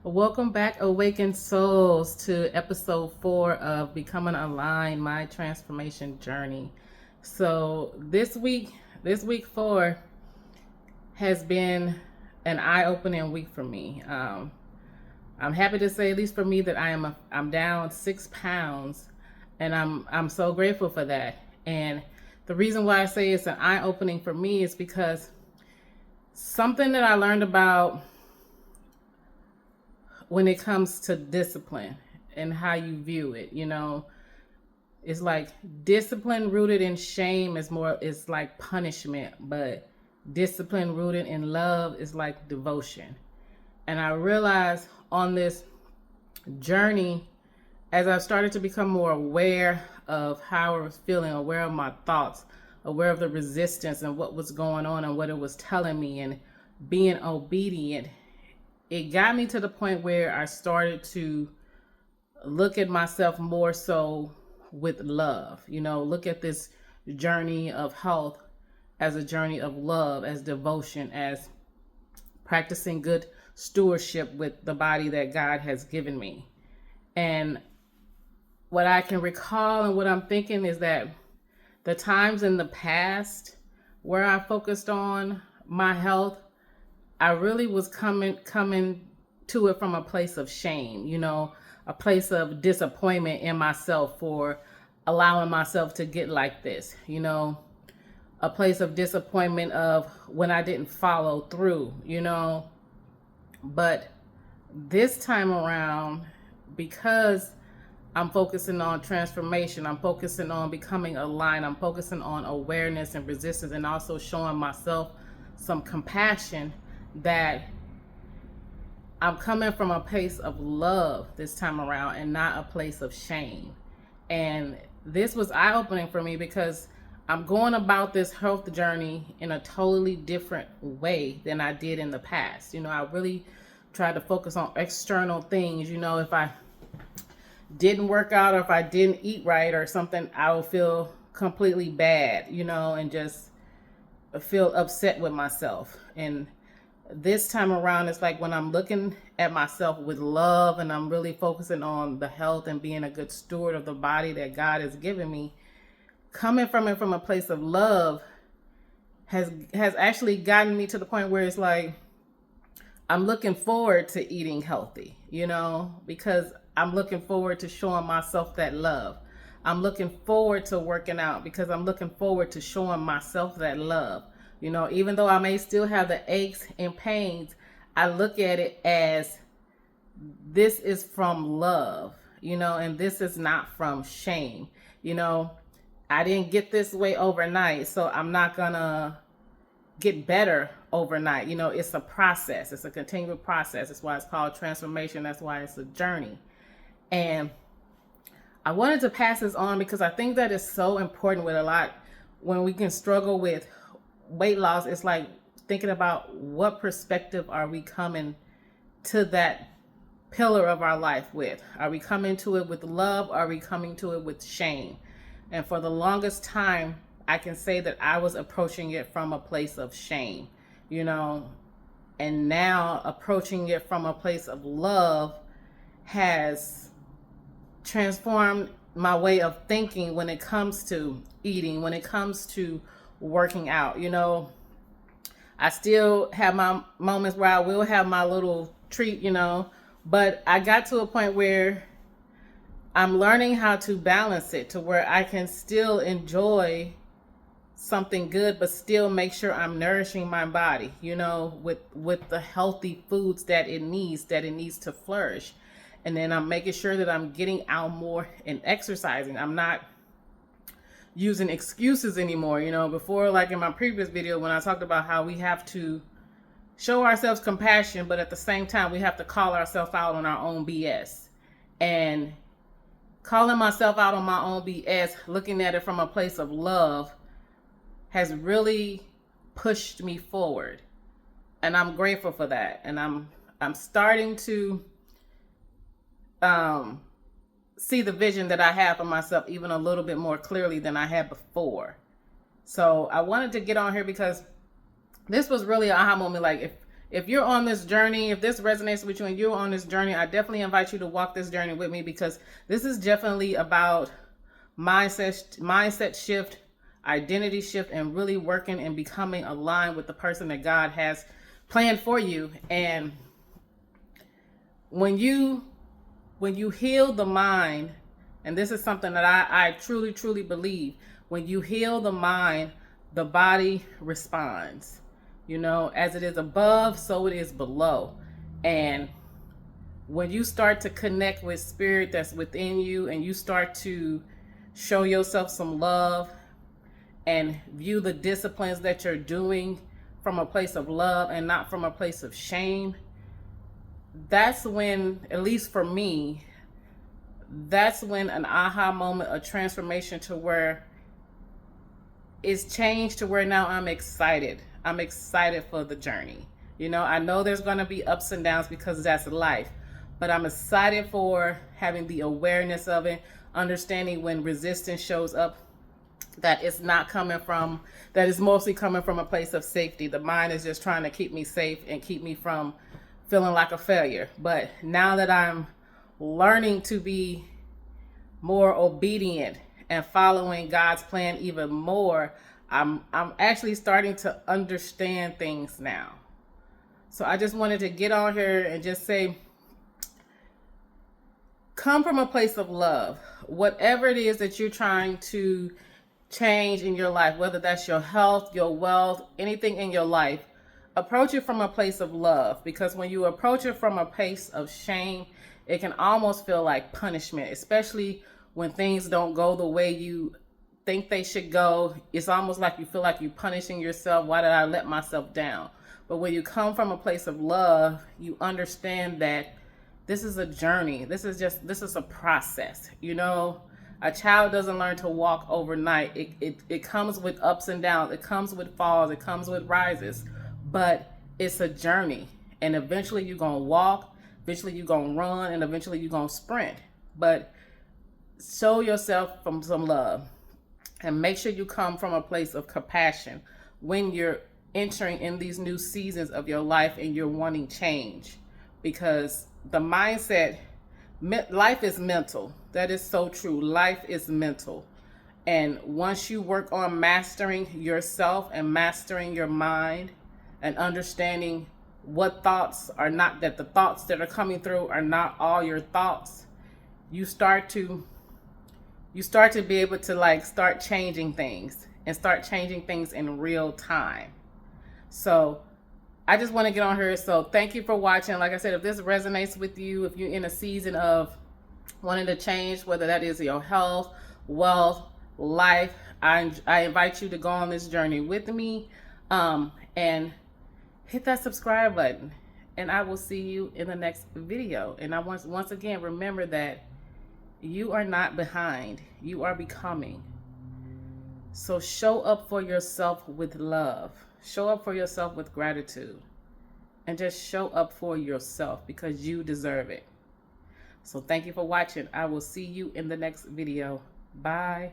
Welcome back, Awakened Souls, to episode 4 of Becoming Aligned, My Transformation Journey. So this week 4 has been an eye-opening week for me. I'm happy to say, at least for me, that I'm down 6 pounds, and I'm so grateful for that. And the reason why I say it's an eye-opening for me is because something that I learned about when it comes to discipline and how you view it, it's like discipline rooted in shame is like punishment, but discipline rooted in love is like devotion. And I realized on this journey, as I've started to become more aware of how I was feeling, aware of my thoughts, aware of the resistance and what was going on and what it was telling me, and being obedient, it got me to the point where I started to look at myself more so with love. Look at this journey of health as a journey of love, as devotion, as practicing good stewardship with the body that God has given me. And what I can recall and what I'm thinking is that the times in the past where I focused on my health, I really was coming to it from a place of shame, a place of disappointment in myself for allowing myself to get like this, a place of disappointment of when I didn't follow through, But this time around, because I'm focusing on transformation, I'm focusing on becoming aligned, I'm focusing on awareness and resistance, and also showing myself some compassion, that I'm coming from a place of love this time around and not a place of shame. And this was eye-opening for me because I'm going about this health journey in a totally different way than I did in the past. I really tried to focus on external things. If I didn't work out or if I didn't eat right or something, I would feel completely bad, and just feel upset with myself. And this time around, it's like when I'm looking at myself with love and I'm really focusing on the health and being a good steward of the body that God has given me, coming from it from a place of love has actually gotten me to the point where it's like I'm looking forward to eating healthy, because I'm looking forward to showing myself that love. I'm looking forward to working out because I'm looking forward to showing myself that love. Even though I may still have the aches and pains, I look at it as this is from love, and this is not from shame. I didn't get this way overnight, so I'm not gonna get better overnight. It's a process. It's a continual process. That's why it's called transformation. That's why it's a journey. And I wanted to pass this on because I think that is so important with a lot when we can struggle with weight loss. It's like thinking about what perspective are we coming to that pillar of our life with. Are we coming to it with love? Or are we coming to it with shame? And for the longest time, I can say that I was approaching it from a place of shame, and now approaching it from a place of love has transformed my way of thinking when it comes to eating, when it comes to working out. I still have my moments where I will have my little treat, but I got to a point where I'm learning how to balance it to where I can still enjoy something good, but still make sure I'm nourishing my body, with the healthy foods that it needs to flourish. And then I'm making sure that I'm getting out more and exercising. I'm not using excuses anymore. Before, like in my previous video, when I talked about how we have to show ourselves compassion, but at the same time, we have to call ourselves out on our own BS. And calling myself out on my own BS, looking at it from a place of love, has really pushed me forward. And I'm grateful for that. And I'm starting to see the vision that I have for myself even a little bit more clearly than I had before. So I wanted to get on here because this was really an aha moment. Like, if you're on this journey, if this resonates with you and you're on this journey, I definitely invite you to walk this journey with me, because this is definitely about mindset shift, identity shift, and really working and becoming aligned with the person that God has planned for you. And when you heal the mind, and this is something that I truly, truly believe, when you heal the mind, the body responds. You know, as it is above, so it is below. And when you start to connect with spirit that's within you, and you start to show yourself some love and view the disciplines that you're doing from a place of love and not from a place of shame, that's when, at least for me, that's when an aha moment, a transformation to where it's changed to where now I'm excited. I'm excited for the journey. You know, I know there's going to be ups and downs because that's life, but I'm excited for having the awareness of it, understanding when resistance shows up, that it's not coming from, that it's mostly coming from a place of safety. The mind is just trying to keep me safe and keep me from feeling like a failure. But now that I'm learning to be more obedient and following God's plan even more, I'm actually starting to understand things now. So I just wanted to get on here and just say, come from a place of love. Whatever it is that you're trying to change in your life, whether that's your health, your wealth, anything in your life, approach it from a place of love. Because when you approach it from a place of shame, it can almost feel like punishment, especially when things don't go the way you think they should go. It's almost like you feel like you're punishing yourself. Why did I let myself down? But when you come from a place of love, you understand that this is a journey. This is a process. You know, a child doesn't learn to walk overnight. It comes with ups and downs. It comes with falls. It comes with rises. But it's a journey. And eventually you're going to walk. Eventually you're going to run. And eventually you're going to sprint. But show yourself from some love. And make sure you come from a place of compassion when you're entering in these new seasons of your life and you're wanting change. Because the mindset, life is mental. That is so true. Life is mental. And once you work on mastering yourself and mastering your mind and understanding what thoughts are not, that the thoughts that are coming through are not all your thoughts, you start to be able to like start changing things and start changing things in real time. So I just want to get on here. So thank you for watching. Like I said, if this resonates with you, if you're in a season of wanting to change, whether that is your health, wealth, life, I invite you to go on this journey with me, and hit that subscribe button. And I will see you in the next video. And I once again, remember that you are not behind. You are becoming. So show up for yourself with love. Show up for yourself with gratitude. And just show up for yourself because you deserve it. So thank you for watching. I will see you in the next video. Bye.